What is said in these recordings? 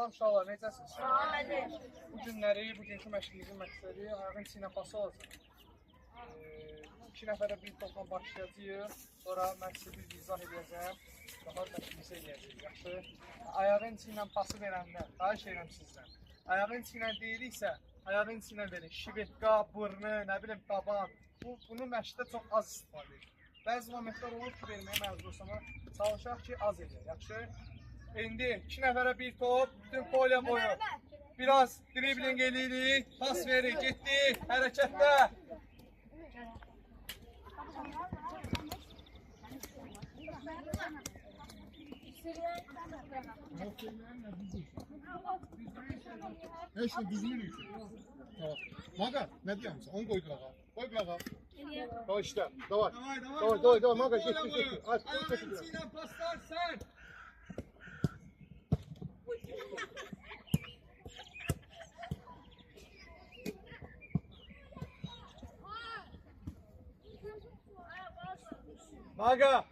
Salam uşaqlar, necəsiniz? Bu günləri, bugünkü məşqimizin məqsədi ayağın içi ilə pası olacaq. 2 nəfərə bir topla başlayacağıq. Sonra mən sizə bir izah edəcəm. Daha məşqimizi edəcəyik. Yaxşı. Ayağın içi ilə pası verəndə, xahiş edirəm sizdən. Ayağın içi ilə deyiriksə, ayağın içi ilə verin. Şivetka, burnu, nə bilim, taban. Bunu məşqdə çox az istifadə edir. Bəzi momentlər olur ki, verməyə məcbursam, amma çalışaq ki, az edək. Yaxşı. İndi 2 nəfərə bir top, bütün polya boyu. Biraz dribling eləyirik, pas veririk, getdik, hərəkətdə. Eşte düzgün için. Tamam. Maga ne diyorsun sen? Onu koy kulağa. Koy kulağa. Tamam işte. Davay. Davay. Maga geç. Ayağın içiyle paslar sen. Maga.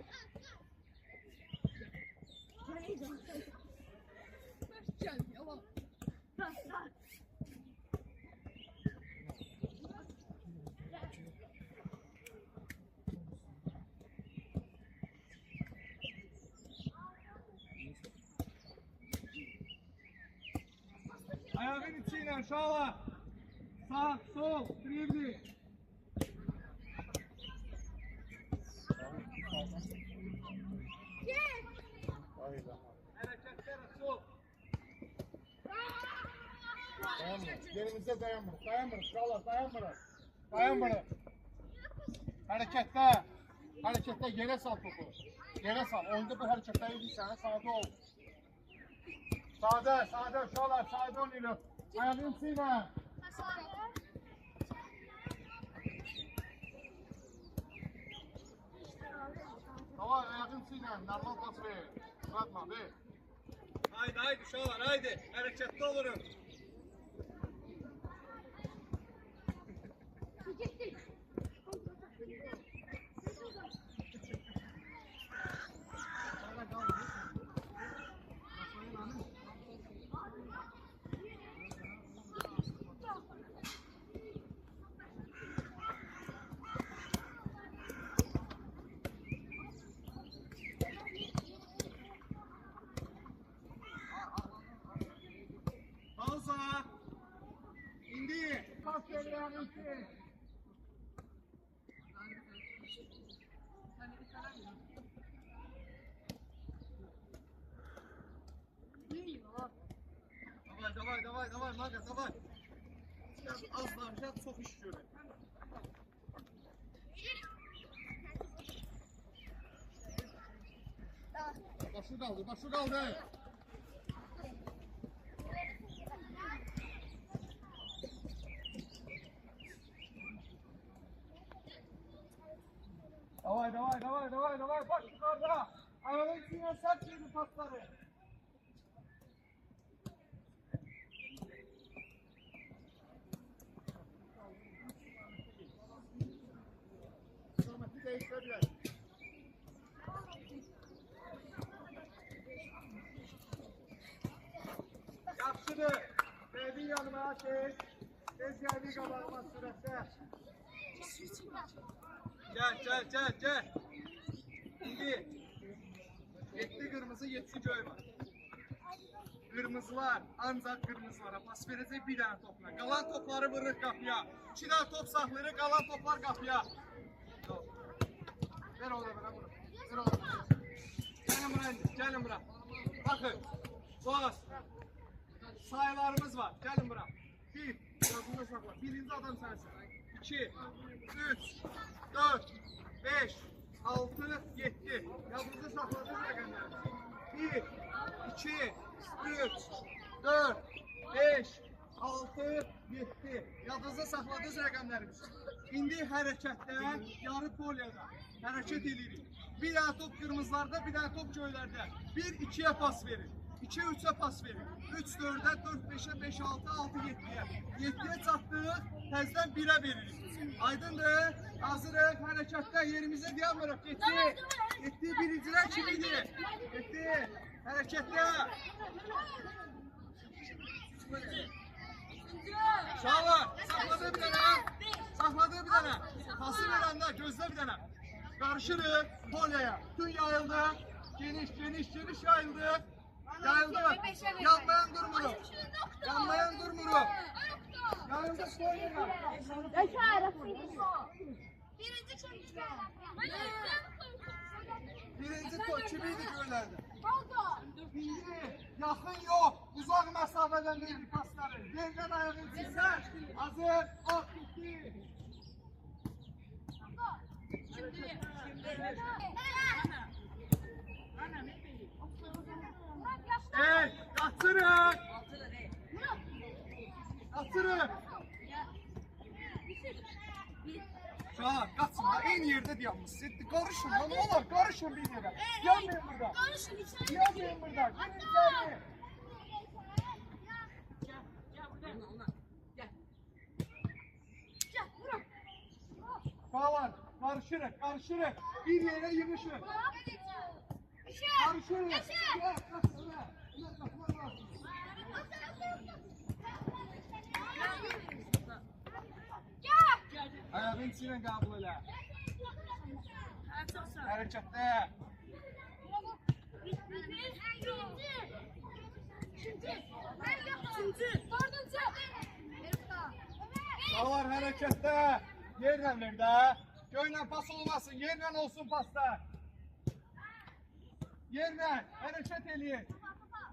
Ayağın içiyle uşaqlar. Sağ, sol, dribling. Hareketler sol. Yerimizde dayanmırıq. Uşaqlar dayanmırıq. Harekette yere sal topu. Yere sal. Oyunda bu hareketleri edirsən, sağda ol. Sağda uşaqlar, sağda oynayırıq. Ayağın içiyle. Tamam, ayağın içiyle. Normal pas ver. Bırakma, ver. Haydi uşaqlar, haydi. Hareketli olurum. Pauza. İndi. Pas verin için. Davay, Maga, davay. Az daha çok iş görür. Başı kaldı. Davay. Baş yukarıda. Ayağın içine sert yedi pasları. Samet'i değiştirdiler. Yaxşıdır. Verdiğin yanıma şey. Tez geldiği kabartma süresi. Gel. İndi. 7 kırmızı, 7 göy var. Kırmızılar, ancak kırmızılara pas verəcək bir dənə topla. Qalan topları vırırıq qapıya. 2 dənə top saxlayırıq, qalan toplar qapıya. Ver ona bura. Gəlin bura. Baxın. Boğaz. Sayılarımız var. Gəlin bura. 1, yazında saxla. Birinci adam sənsin. 2, 3, 4, 5, 6, 7. Yazında saxladığınız rəqəmlər. 1, 2, 3, 4, 5, 6, 7. Yadınızda saxladığınız rəqəmlərimiz. İndi hərəkətdə, yarı polyada hərəkət edirik. Bir dənə top qırmızılarda, bir dənə top göylərdə. 1, 2-yə pas verin. 2, 3'e pas verin. 3, 4'e, 4, 5'e, 5, 6, 6, 7'ye. 7'ye çattık, tezden 1'e veririz. Aydındır, hazırız, harekette yerimize devam ediyoruz. Gitti, birinciler kimiydi? Gitti, harekette. Uşaqlar, saxladı bir dənə. Saxladı bir dənə. Pası verəndə gözlə bir dənə. Qarışırıq polyaya. Bütün yayıldı. Geniş yayıldı. Yayıldı. Yanmayan durmuruq. Yanmayan durmuruq. Yayıldı polyaya. Birinci kimiydi göylərdə? Biri, yaxın yox. Uzaq məsafədən verdik pasları. Yerdən ayağı içirsən. Hazır. At, bitti. Ey, qaçırıq. Qaçırıq. Uşaqlar, qaçın da, eyni yerdə dayanmışsınız. Qarışın da, ne olar? Qarışın bir yerə. Yanmayın burada. Yanmayın burada. Gelin içeri. Uşaqlar, qarışırıq. Bir yerə yığışın. Qarışırıq. Gel, qaçın da. Gel, qaçman lazım. Ayağın içine qəbul elə. Hərəkətdə. Uşaqlar hərəkətdə. Yerlə ver də. Göylə pas olmasın, yerlə olsun pasda. Yerlə, hərəkət eləyin.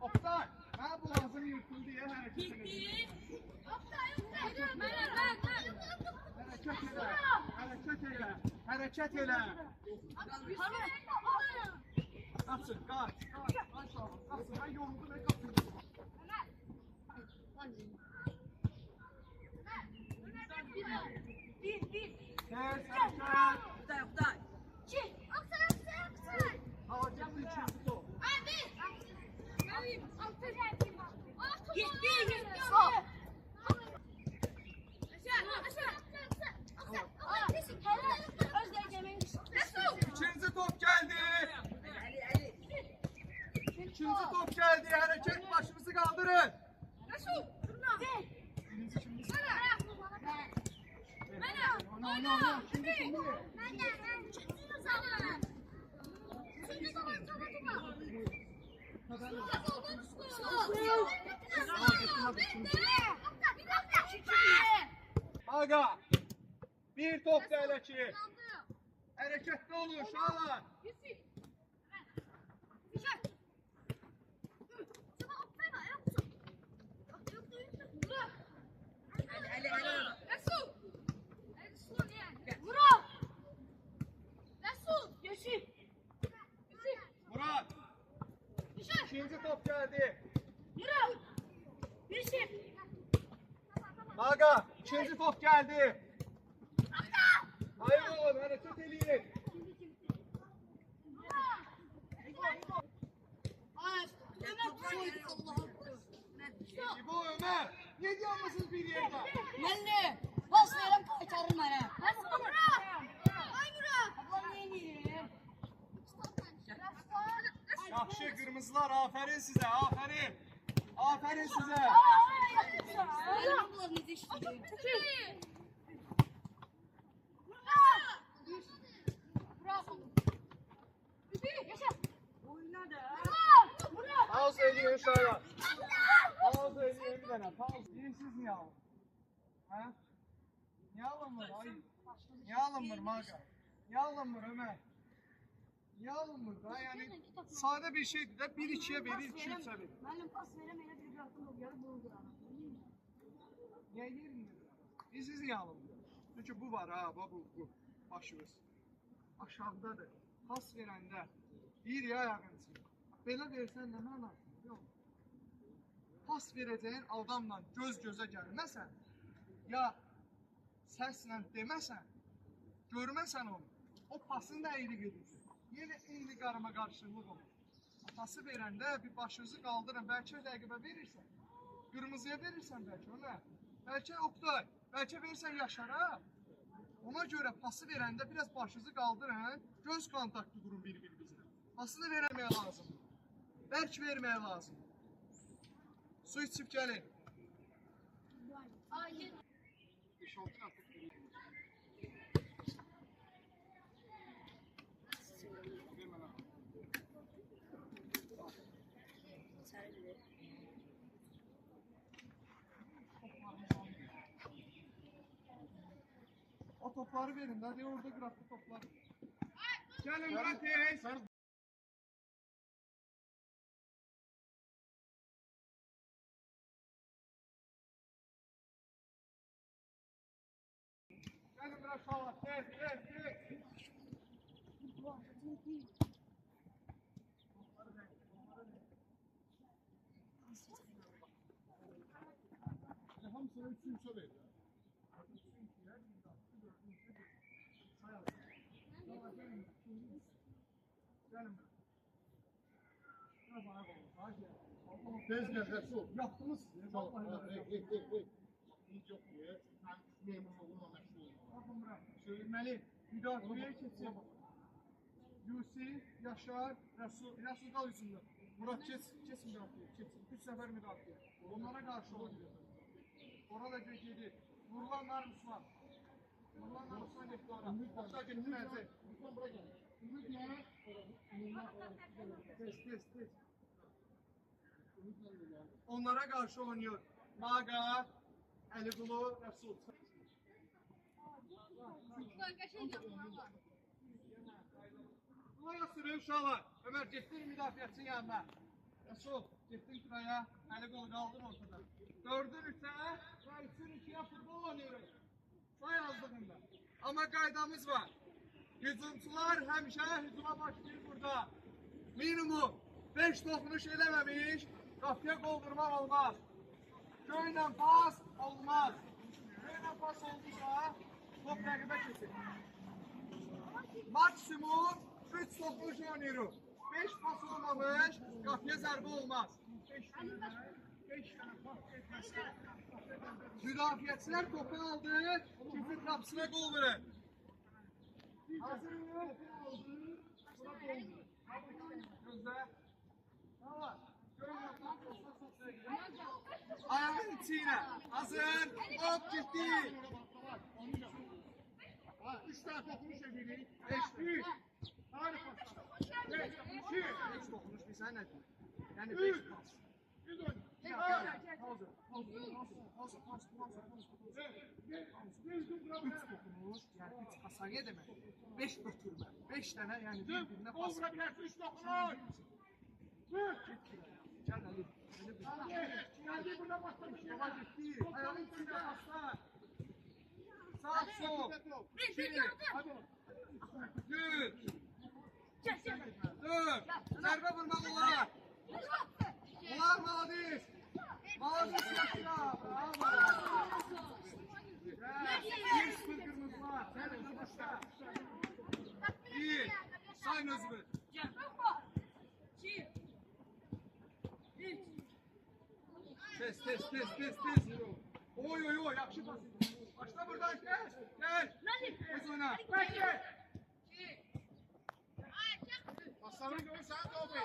Oktay, mənə bu lazım yırtıldı deyə hərəkət eləyin. Hərəkət elə. Qaçın, qaç. Qaçın, mən yoruldum, mən qaçın. Tez, hərəkət. Havacanın içində top. İkinci top geldi. İkinci top geldi. Hareket, başımızı kaldırın. Aga, bir top da ki. Hareketli olun uşaqlar. Murat. İkinci top geldi. Aga, ikinci top geldi. Hayır oğlum, hareket eləyin. İbo Ömer, ne diyorsunuz bir yerde? Mənli, bas verəm qaytarır mənə. Ablam neyini? Yaxşı kırmızılar, aferin size, aferin. Aferin size. Ablam necə işləyir? Pauz eləyin uşaqlar. Pauz eləyin bir dənə, pauz. Bilirsiniz niyə alın? Hə? Niyə alınmır? Ay. Niyə alınmır Maga? Niyə alınmır Ömer? Niyə alınmır da? Yəni sadə bir şeydir də, 1-2-yə verir, 2-3-ə verir. Mənim pas verəm, elə bir qatım o yarı bunu qıram. Niyə yermir? Siz niyə alınmır? Çünki bu var ha, bu başımız. Aşağıdadır. Pas verəndə bir ya ayağın içində. Belə versən nə mənasın? Yox. Pas verəcəyin adamla göz-gözə gəlməsən, ya səslə deməsən, görməsən onu, o pasın da əyri gedir. Yenə eyni qarama qarşılıq olur. Pası verəndə bir başınızı qaldırın, bəlkə rəqibə verirsən, qırmızıya verirsən bəlkə ona, bəlkə Oktay, bəlkə verirsən Yaşara. Ona görə pası verəndə biraz başınızı qaldırın, göz kontaktı qurun bir-birinizlə. Pasını verəməyə lazımdır. Bərk verməyə lazımdır. Su içib gəlin. Hayır. 5-6 tane top veriyor. Verme lan. O topları verin. Hadi orada graflı toplar. Gelin bura tez. Gelin bura sağ. Tez, tez, tez. Hamısına 3 soru ver. Tez gel Resul. Yaptınız siz. Çok. Vallahi Hey. Hiç yok diye. Ben memnun olma meşhur. bakın bura. Söylemeli. Müdafiye keçin. Yusi, Yaşar, Resul. Resul kal yüzündə. Murat keç müdafiye. Keçin. 3 sefer müdafiye. Onlara karşı oluyor. Orada gedir. Vurulanlar Müslüman. Vurulanlar Müslüman gitti orada. Hatta gitmeyecek. Tez. Onlara karşı oynuyor. Maga, Eligulu, Resul. Kulaya sürüyor uşaqlar. Ömer getdin müdafiəçinin yanına. Resul, getdin kıraya. Eligulu kaldın ortada. 4'ün 3'e ve 3'ün 2'ye futbol oynuyoruz. Say yazdığında. Ama qaydamız var. Hücumçular həmişə hücuma başlayır burada. Minimum 5 dokunuş eləməmiş, qapıya qol vurmaq olmaz. Göylə pas olmaz. Göylə pas oldusa, top rəqibə keçir. Maksimum 3 dokunuş oynayırıq. 5 pas olmamış, qapıya zərbə olmaz. 5 dənə pas etməsə. Müdafiəçilər topu aldı, keçir qapısına qol verir. Hazır mı? Gözle. Ayağın içine. Hazır. Hop gitti. 3 tane dokunuş edelim. 5-3. Harika. 5 dokunuş bir sen ne diyorsun? Yani 5 pas. Biz oynayalım. Üç dokunuş, yani 3 hasarıya demek. 5 götürme. 5 tane yani birbirine pas. Olsa bilərsin 3 dokunuş. Gel Ali. Geldi burada başlamış. Baba gitti. Ayağın içinde paslar. Sağ sol. Hadi. 3. 4. Zərbe vurmaq olar. Olar Maladiz. Maladiz yaşa. Bravo. Bir sıfır kırmızılar. Sen de başla. Bir. Say Nözbü. Tez. Oy. Yaxşı pas. Başla buradan gel. Tez oyna. Aslanın gölü sana top et.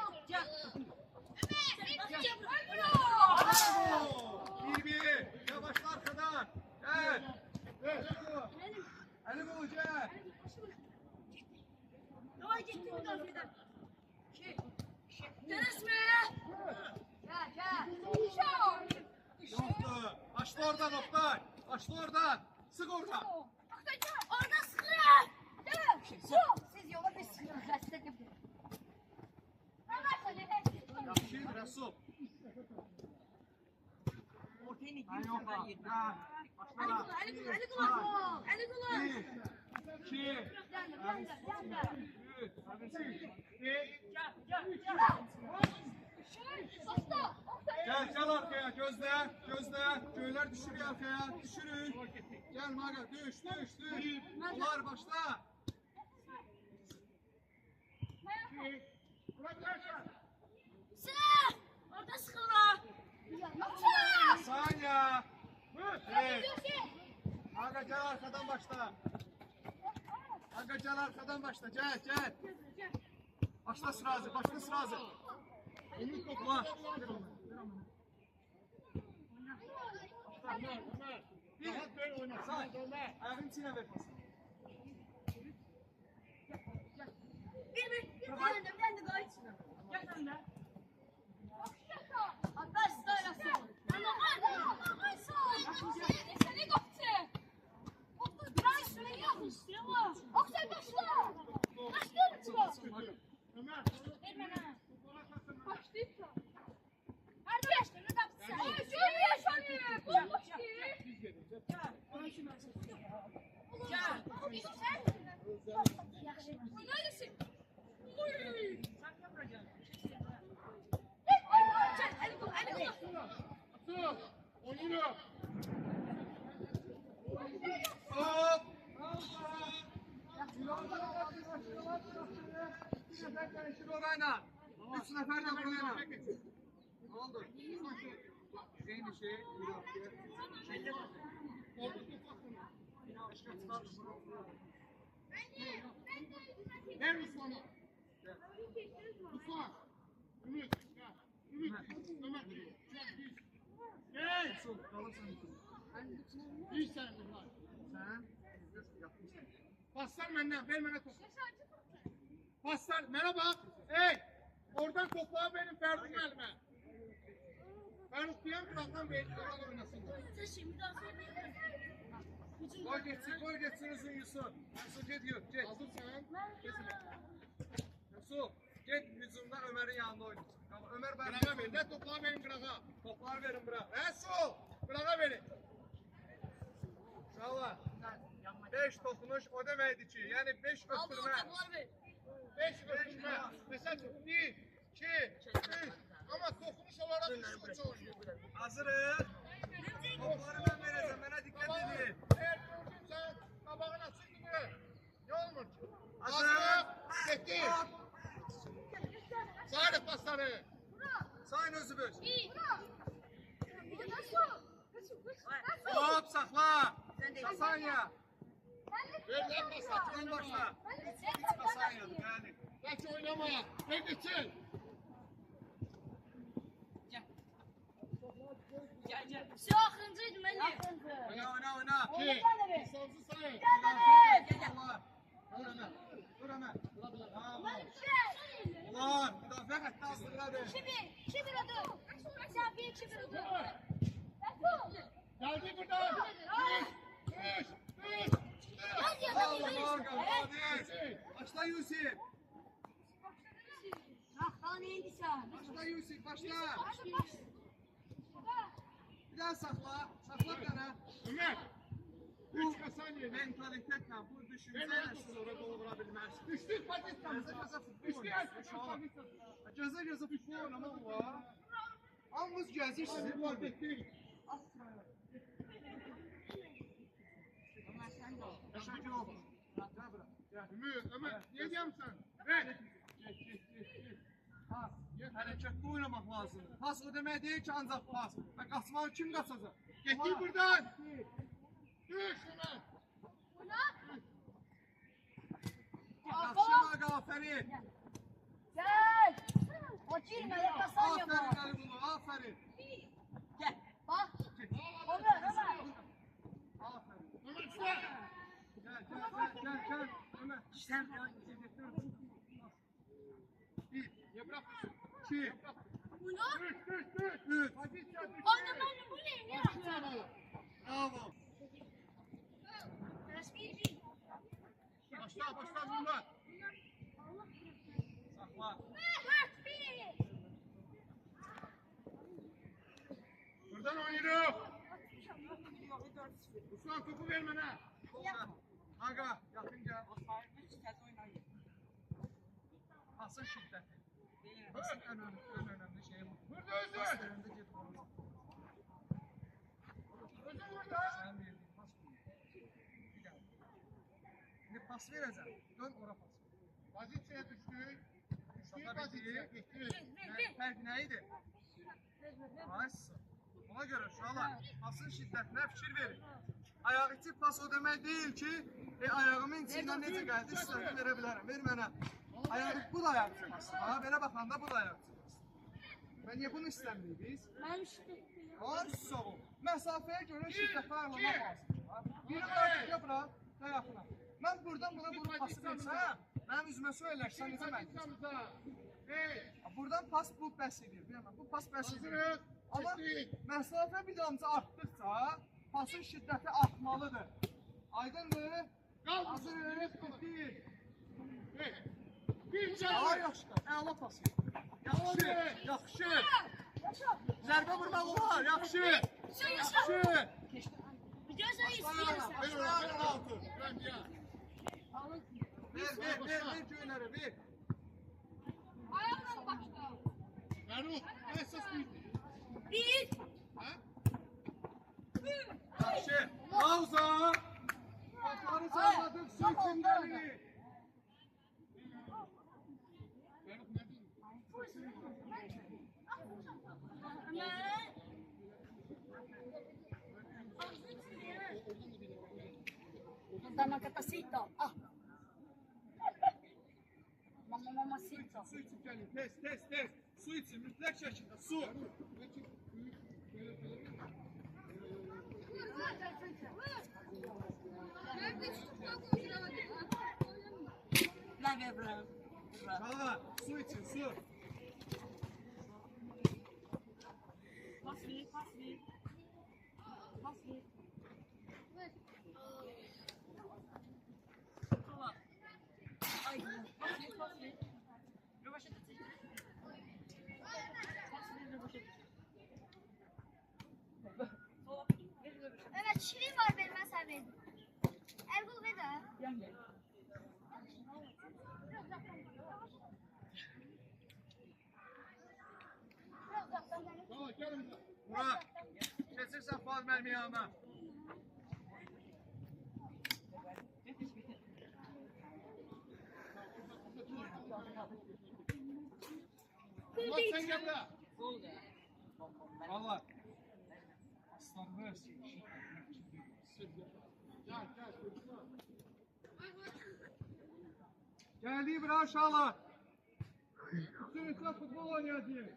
Bravo. 1-1. Yavaşla arkadan. Gel. Elim ol gel. Yoktu. Açtı oradan Oktay. Açtı oradan. Sık oradan. Orada sıkıyor. Siz yola bir sıkıyorsunuz. Lastik yapıyor. Yaxşı, Resul. Ay yok ha. Ha. Başla. Ali Gel arkaya, gözle. Köyler düşürüyor arkaya, düşürün. Gel Maga, düş. Ular başla. Orada sıkılır. Saniye. Evet. Maga gel arkadan başla. Gel. Başla sırası. Umut topla. Ömer. Rahat böyle oynasın. Say. Ömer. Ayağın içine ver pası. Bir tane de gayet. Gel sen de. Atar sırasın. Oksay başla. Başla. Ömer. Biz geleceğiz. Su. Oyunu. Hop. Üç nefer de buraya. Ne oldu? Aynı şey. Ver Osman'a. Osman. Ümit. Ümit. Ömer. Gel. Sol, kalırsın. İyi sen de var. Sen yapmışsın. Paslar benden. Ver bana topu. Paslar. Merhaba. Hey. Oradan toplağı benim Ferdi gelme. Ferdi diyen kulaktan ver. Oradan oynasın. Gol geçsin uzun Yusuf. Yusuf gidiyor. Git. Hazır sen. Yusuf. Git hücumda Ömer'in yanında oynasın. Tamam, Ömer ben. Kırağa ver. Ne toplağı benim kırağa. Toplar verin bırak. Resul. Kırağa verin. Uşaqlar. 5 toxunuş o deməkdir ki, yəni 5 ötürmə. 5 öpüşme. Mesela 1, 2, 3. Ama dokunuş olarak 3 uç oynuyor. Hazırıq. Topları mən verəcəm, mənə diqqət edin. Eğer gördünsen tabağın açık gibi. Ne olmuş? Hazır. Gitti. Sağırık pasları. Sayın özümüz. Hop, saxla. Kasanya. Ver lan paslar. Ön başla. Hiç kasanyadır, yəni. Kaç oynama. Ne geçin? Oyna, oyna. 2. Sonsuz sayı. Allah. Dur Ömer. Dur Ömer. Bravo. Ulan, müdafiə xətti hazırladı. Geldi buradan. 3. 3. Allah Morgan, hadi. Başla Yusuf. Başla Yusuf, başla. Bir daha sakla. Sakla bir tane. Ömer. 3 kasaniye. Mentalitetlə, bu düşüncələ sonra doldura bilmərsin. Üçlük Pakistan. Gözə futbol Üçlük oynuyorsun. Pakistan. Gözə futbol oynamaq var. Hamımız gəzirsiniz. Bu adet değil. Yaşa yok. Gel bırak. Gel. Ömer, ne diyorsun sen? Ver. Pas. Hərəkətli oynamaq lazımdır. Pas o demək deyil ki, ancaq pas. Və qaçmağı kim qaçacaq? Getir buradan. Düş Ömer. Yaxşı Maqa, aferin. Gel. O girmedi kasanya Aferin var. Ali Bulu, aferin. Gel. Bak. Ömer. Aferin. Ömer çıkar. Gel. Ömer. Sen bir. Ya bırak. 2. Düş. 3. Pakistan düş. Bu ne? Pakistan al. Bravo. Başla bunlar. Sakla. Buradan oynuyor. Osman topu verme ha. Maqa, yaxın gəl. Pasın şiddəti. Pasın ən önəmli şeyi bu. Burada Pas özü. verəndə get vurur. Özü burada. Sən verdiyin pas bu. Gəl. İndi pas verəcəm. Dön ora pas. Pozisyaya düştü. Düştüğü Sata pozisyaya bitti. gitti. Fərq nə idi? Nice. Ona görə uşaqlar, pasın şiddətinə fikir verin. Ayağı içi pas o demək deyil ki, ayağımın içi ilə necə gəldi, sizə verə bilərəm. Ver mənə. Ayağı, bu da ayağı içi pas. Ha, belə baxanda bu da ayağı içi pas. Və niyə bunu istəmirik biz? Var, sağ ol. məsafəyə görə şiddətli ayarlamaq lazımdır. Biri var ki, bura, dayaqına. Mən buradan buna bunu pası versəm, mənim üzümə söylərsən, necə mən deyəcəm? Buradan pas bu bəs edir, bilməm, bu pas bəs edir. Amma məsafə bir damcı artdıqca, pasın şiddəti artmalıdır. Aydındır? Hazırız, bitir. Daha yaxşı, əla pas edir. Yaxşı, yaxşı. Zərbə vurmaq olar, yaxşı. Yaxşı. Gözə istəyirsən. Ver göylərə, ver. Ayaqla başla. Fərux, əsas bir. Bir. Yaxşı. Pauza. Qapları salladık, su için gəlir. Fərux, nə deyim? Mamacita. Ah. Mamacita. Su için gəlir, tez. Su için, mütləq şəkildə, su. Ben veririm. Çala, su için, su. Pas ver. Tamam. Ay, pas ver. Rövaşa tutun. Evet, şirin var benim mesela benim. Ergul ve de. Tamam, gəlin. Murat, keçirsən faz mənim yanıma. Murat, sən gəl bura. Valla. Aslanımız. Geldi bura aşağılar. Sürüsle futbol oynayacağız.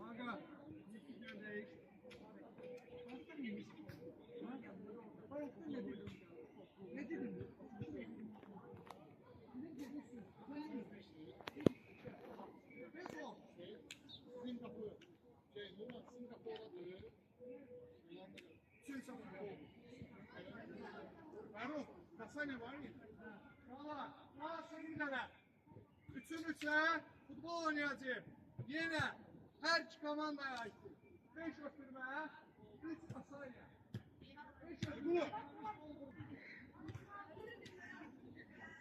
Aga. Ne dedin? Singapur. Murat, Singapur'dadır. Fərux, Kasanya var ya. Valla seninlere. Üçe futbol oynayacağım. Yine her iki komandaya ait. 5 öpürme, 3 asayla. 5 öpürme.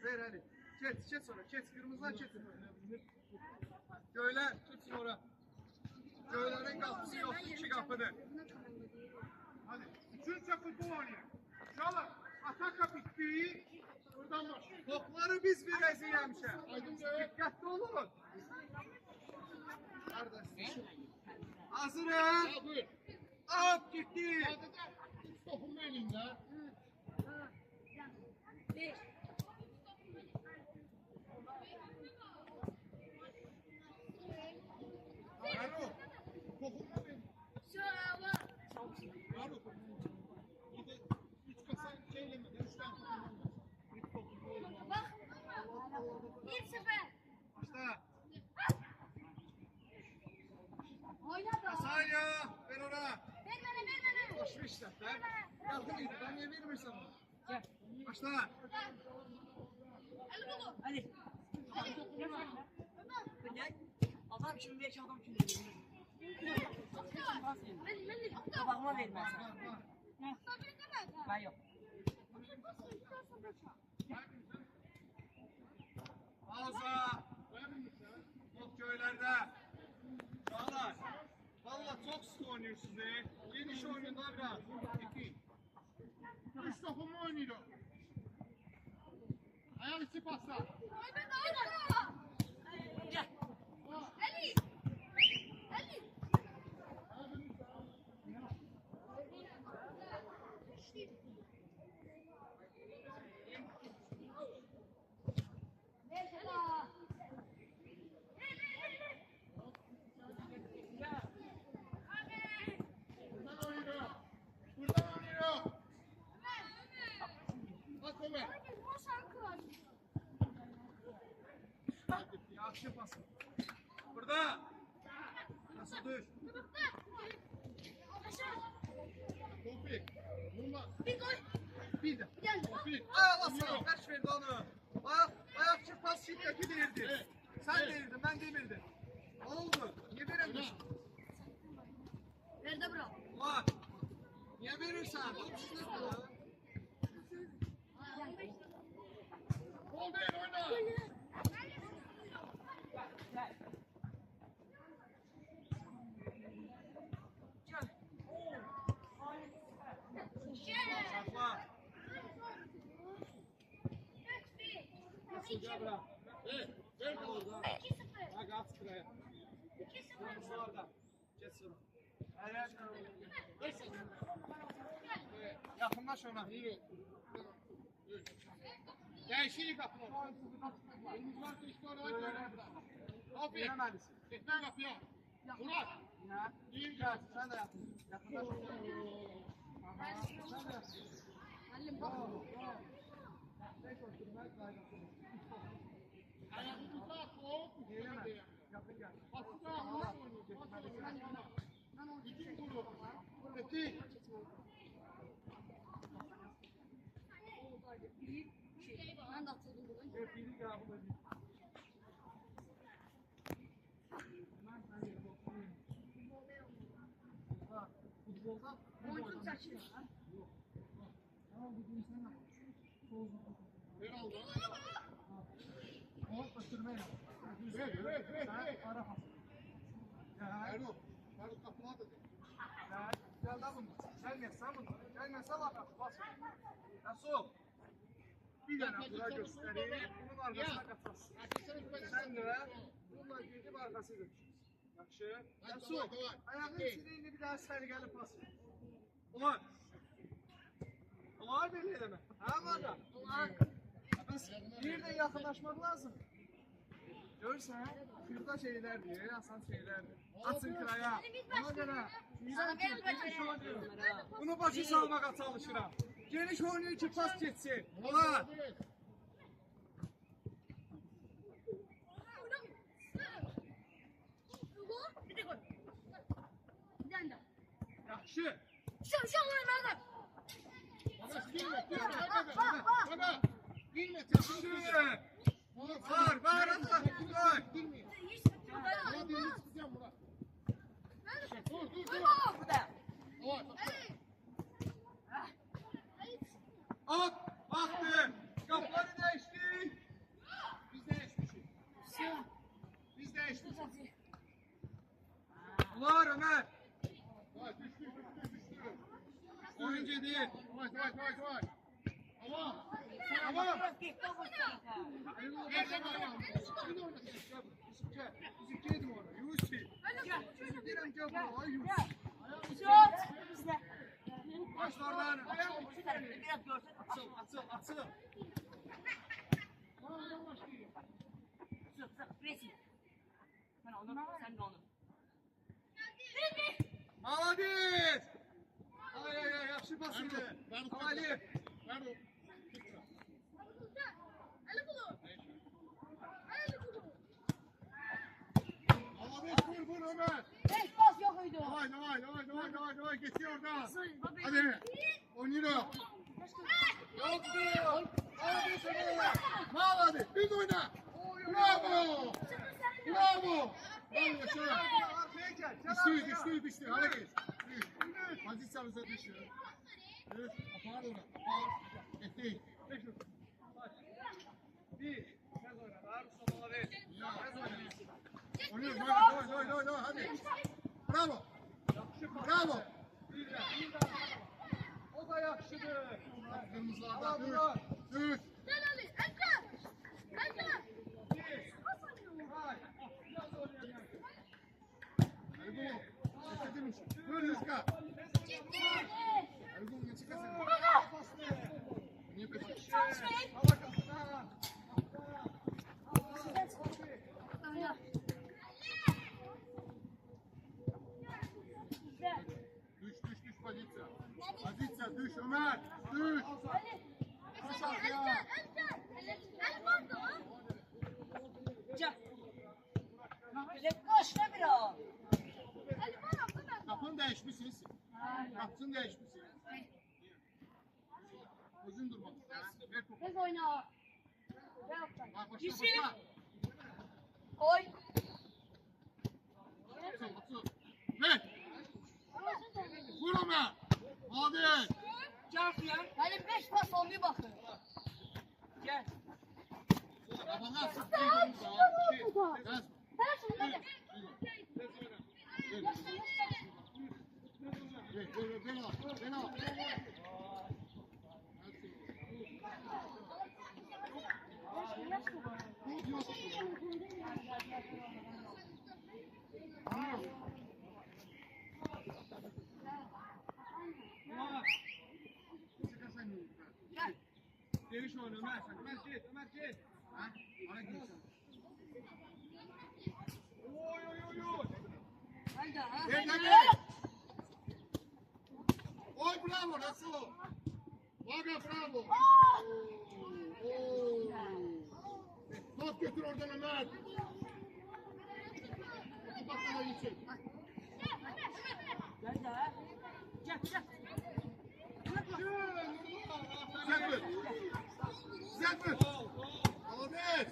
Ver hadi. Geç sonra. Geç. Kırmızıdan geçin. Göyler. Geçin oraya. Göylerin kapısı yok. 2 kapıdır. Hadi, üçüncü futbol oynayın. Şala, ataka bitti. Buradan başlayın. Topları biz biraz yemişe. Aydın Bey. Dikkatli olun. Kardeşim. Hazırım. Ha, buyur. Hop gitti. Sadece hiç dokunma elinde. Bir. Fərux, dokunma benim. Şöyle. Fərux, bir de üç kasa şeyleme, üç tane dokunma. Bir dokunma elinde. Bak. 1-0. Başla. Oyna da. Asayla. Ver ona. Ver bana. Boş ver işletler. Yardım et. Ben niye vermiyorsam? Gel. Başla. El kolu. Hadi. Hadi. Adam şimdi beş adam şimdi. Ben. Tabağıma vermez. Ben yok. Ağza. Top köylerde. Çağlar. Valla çok sık oynuyorsunuz be. Geniş oynayın da biraz. İki. Üç dokunma oynuyor. Ayak içi pasla. Gel. Ali. Ali. Yaxşı pas. Burada. Nasıl düş? Topik. Vurma. Bir gol. Bir de. Gel. Topik. Ay Allah sana kaç verdi onu. Ayakçı pas şiddeti değildi. Sen değildin, ben demirdim. Ne oldu? Niye veremiyorsun? Ver de bırak. Ulan. Niye verirsen? Gol değil oyna. Sakla. Gel bırak. Ver gol. Bak at sıraya. Orada. Geç sıra. Yakınlaş ona. Yürü. Değişik kapı. Elimiz var işte oraya. Topik. Veremelisin. Gitme kapıya. Murat. Ya. İyi Gel, sen de yakın. Yakınlaş ona. Sen de yakın. Ayağını tutar. Hop. Gelemez. Yakın gel. Pası da. Bütün kuru. Peki. Ben de atıldım bugün. Evet, biri ya bu da bir. Ha, futbolda Oyuncu saçıyor. tamam bugün sen yap. Ver aldı. Hop götürmeyin. Sen ara pas. Ya, Erdoğan. Erdoğan kapıma dedi. ya, gel de bunu. Gelmezsen bunu. Gelmezsen bak pas. Nasıl? Bir tane bura göstereyim. Bunun arkasına kaçarsın. Sen de bununla girdim arkası götür. Yaxşı. Nasıl? Ayağının içine bir daha seni gelip pas. Ulan. Ulan belli edeme. Ha bana. Ulan. Biz bir de yakınlaşmak lazım. Görürsen şurada şeyler diyor, yasan şeyler diyor. Atın kıraya. Ona göre. Sana verin beceri. Bunu başı salmak çalışıram. Geniş oynuyor ki pas geçsin. Ulan. Bir de gol. Bir tane daha. Yaxşı. Şu oynadı. Bana. Girme. Şimdi. Var atla. Gol. Murat elini sıkacağım Murat. Dur. Var. At. Attı. Kapları değişti. Biz değişmişiz. Biz değiştik. Ulan Ömer. Vay düştü. Oyuncu değil. Vay. Ama. Nerede bayram? Şimdi orada. Bizimki yedim orada. Yusuf. Direm gel buraya. Ay Yusuf. Başlardan. Biraz görsen. Açıl. Sık. Resim. Sen onu, sen de onu. Malades. Ay, yaxşı pas idi. Ali. Ver o. Ama vur Ömer. Beş pas yok oydu. Davay. Geçiyor orada. Hadi. 10 euro. Yok diyor. Hadi sana. Hadi. Biz oyna. Bravo. Bravo yaşa. Arkaya gel. Düştü. Hareket. Pozisyonumuza düşüyor. Evet. Apar ona. Apar. Etti. Bir. Sen oyna. Darus sola ver. Sen oyna. Oynuyor. Doy. Hadi. Bravo. Yaxşı pas. Bravo. Bir de. O da yaxşıdır. Kırmızılardan Bravo. düş. Gel Ali. Ekle. Hay. Biraz oynayalım. Ergun. Estedim. Dur Rüzgar. Ergun ne çıkarsın? Niye peşin? Hava kapına. Düş pozisyon. Pozisyon düş Ömer. Düş. Koş arkaya. Can. Qapısını dəyişmişsin. Özün dur bax. Ver topu. Tez oyna. Gel Oktay. Bax, başla, başla. Koy. Atıl, atıl. Ver. Vur ona. Hadi. Çarp ya. Benim 5 pas olmuyor bakın. Gel. Adana sık. Gel. Sen şunu da. Geniş oyna Ömer. Ömer git. Ömer git. Oy oy oy oy. Haydi ha. Oy bravo Rasul. Vaga bravo. Top götür oradan Ömer. Bak bana yüksek. Haydi ha. Gel gel. Güzel mi? Güzel mi? Ahmet.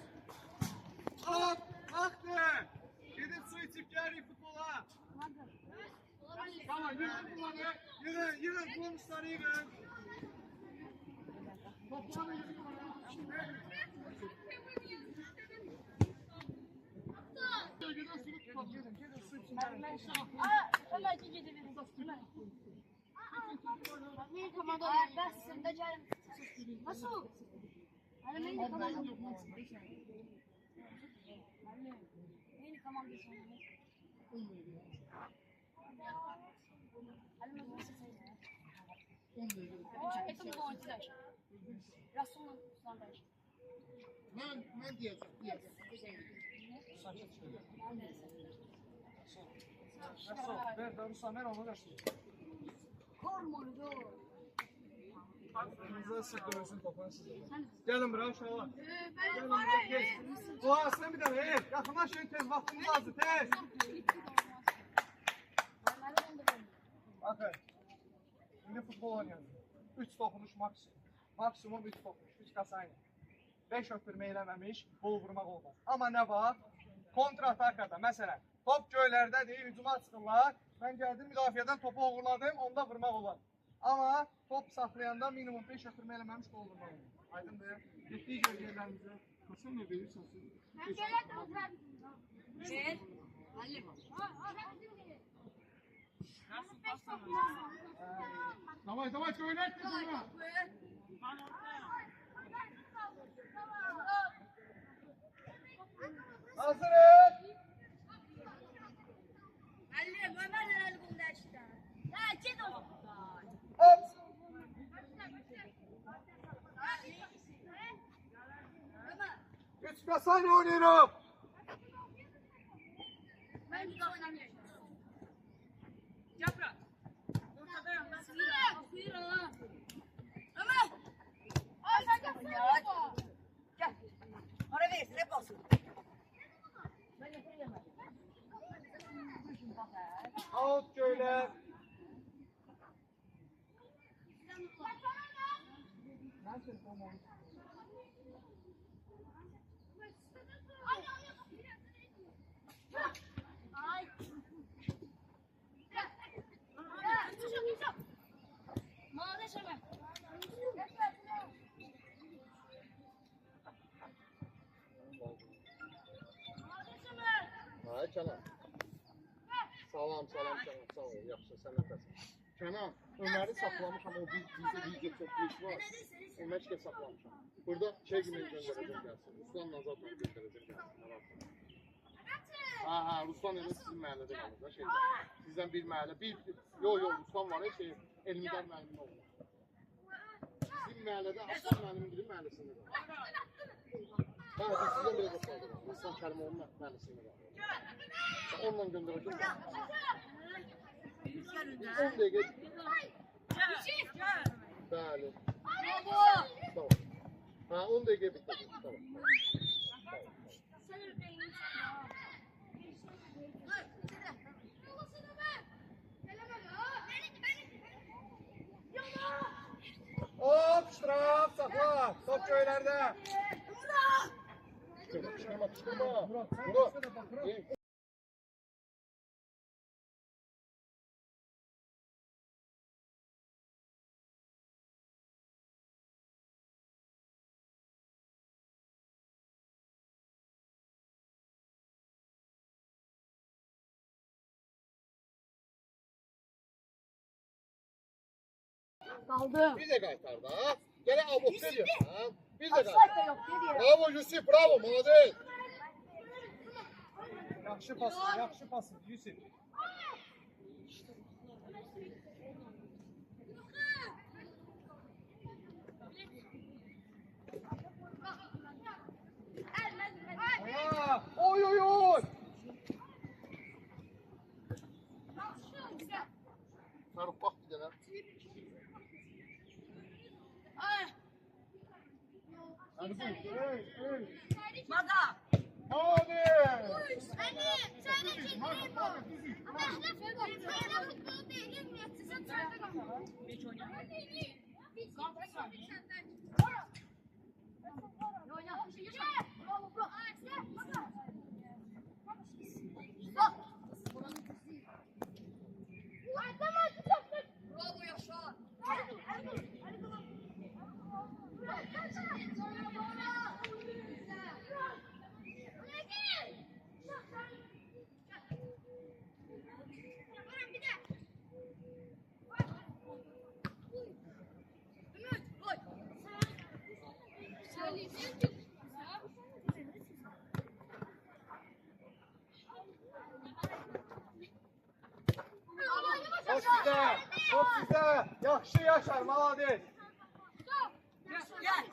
At. Aktı. Gidip su içip gelin futbola. Tamam yürü kullanı. Yürü. Yürü. Konuşları yürü. Toplarla yürü kullanı. Ömer gidi verin. Benim komando. Ben sırda geldim. Nasıl? Hani benim komando. Benim komando. Hepimiz oynayacağız. Rasul'un sandalye. Ben diyeceğim. Ver. Darussan ver onu versin. Kormoydu. Aklınıza sıkılmasın topan size. Gelin bravo uşaqlar. Ben var ya. Boğazına bir tane. Yaxınlaşın tez vaxtımız azdır. Tez. Bakın. Şimdi futbol oynayalım. 3 dokunuş maksimum. Maksimum 3 dokunuş. 3 kasayla. 5 ötürmə eləməmiş, gol vurmaq olmaz. Amma nə var? Kontra-atakada. Məsələn, top göylərdədir, hücuma çıxırlar. Mən gəldim, müdafiədən topu uğurladım, onda vurmaq olar. Amma top saxlayanda minimum 5 ötürmə eləməmiş, gol vurmaq olmaz. Aydındır. Getdik gölgələrimizə. Hasan ne verirsen Gel. Halim. Давай, oynar kızına. Hazırız. Halim, Ömer'le Ali bunu işte. Ya git o. Hop. Ömer. 3 kasayla oynuyorum. Ben bir oynamıyorum. Yaprak. Ortadayım ben. Buyur ha. Ömer. Ay sen de Ya. Gel. Para verirsin hep olsun. Ben yapayım. Out göylər. Ay. Maalesef Ömer. Hay Kenan. Salam, sağ ol. Yaxşı, sən nətəsən? Kenan, Ömer'i saklamışam, o bizə video çəkiliş var. Ömer ki saklamışam. Burada şey kimi göndərəcəm gəlsin. Ruslanla zaten göndərəcəm gəlsin. Ha, Ruslan elə sizin məhəllədə qalır da şeydə. Sizdən bir məhəllə, yo, Ruslan var ya şey, Elmidar müəllimin oğlu. Sizin məhəllədə, Aslan müəllimin biri məhəlləsində qalır. Ha, biz sizdən belə göstərdim. Ruslan Kərimoğlu'nun məhəlləsində qalır. Onunla göndereceğim. 10 dakika. Bəli. Tamam. Ha 10 dakika bitti. Tamam. Kışkırma, kışkırma. Murat, sen Murat. başla da bak, Murat. Kaldım. Bir de qaytar da. Gene abokta diyorsun. Bir de Offside qaytar. de yok dedi. Bravo Yusuf, bravo. Madem. Yaxşı pas, Yusuf. Aya, oy oy oy. Faruk bak bir dene. Mada. Hadi. Bravo Yaşar. Top sizdə. Top sizdə. Yaxşı Yaşar, malades. Gel.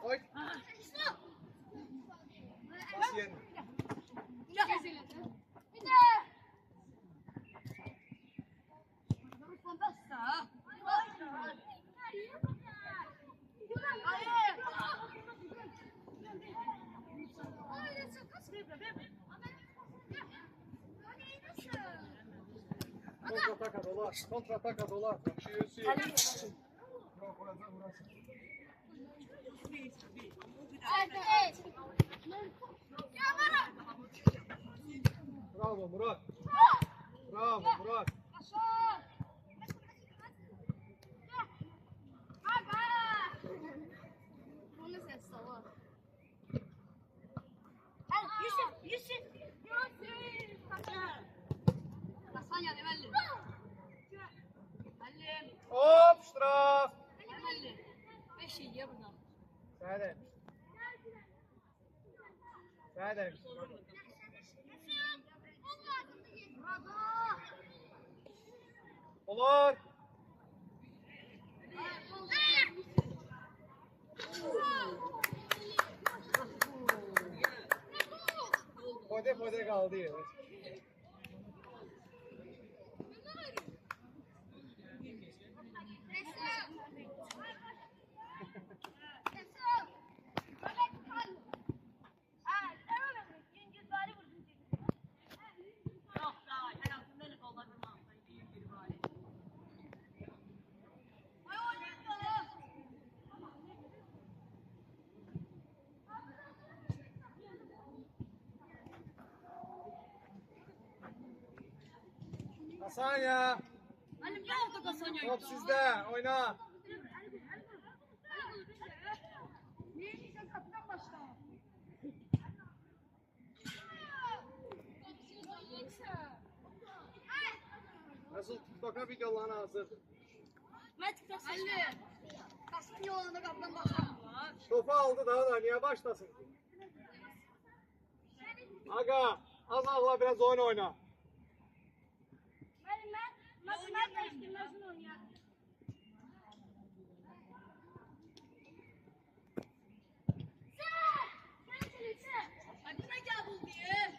Oy. Pas yerini. Kontrataka dolar. Kontrataka dolar. Yaxşı Yusuf. Yok, orası, orası. Bravo Murat. Bravo Murat. Hop, straf. Sağ Sağ Olur. Pode kaldı ya. Yok daha hayatımda öyle kollarım almayı büyük bir bari. Hasan ya. Halim ne oldu da sen Top sizde. Oyna. Nasıl TikTok'a videolarına hazır. Topu aldı daha da niye başlasın ki? Aga az Allah biraz oyun oyna. Hadi ne gel bul diye.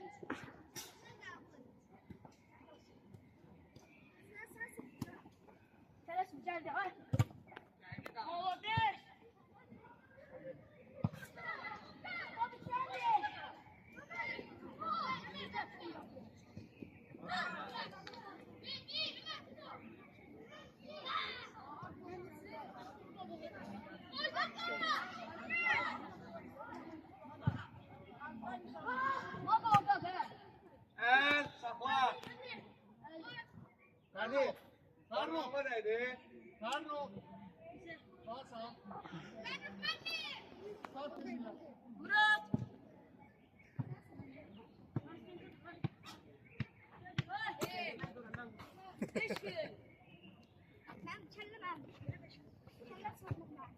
Geldi ay. Sağ sağ. Sağ kızım. Murat. Ben kellemem. Kelle sormam.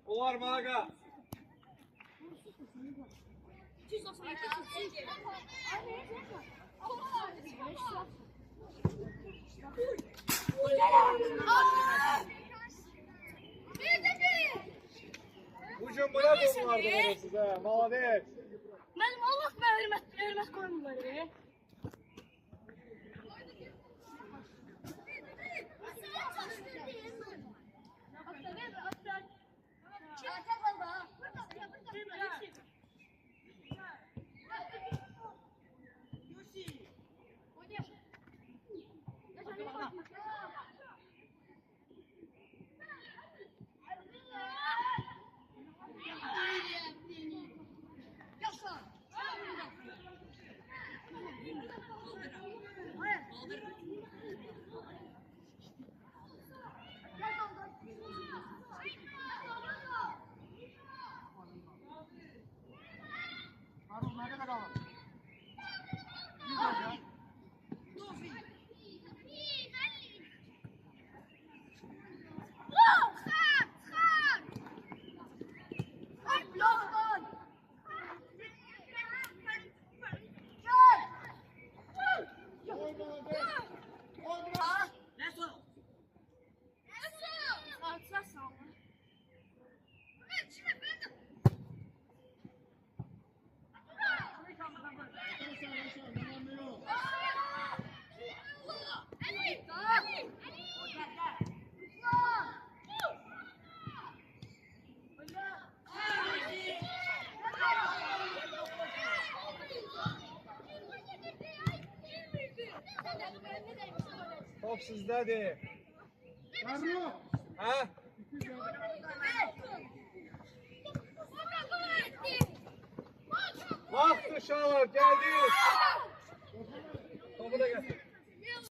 O var Malaga. 292. Hücum buna bunlardı böyle size. Malades. Benim Allah hürmet koymaları. Harun nerede kalalım? Top sizdədir. Harun. Hə? Vaxt uşaqlar, gəldik.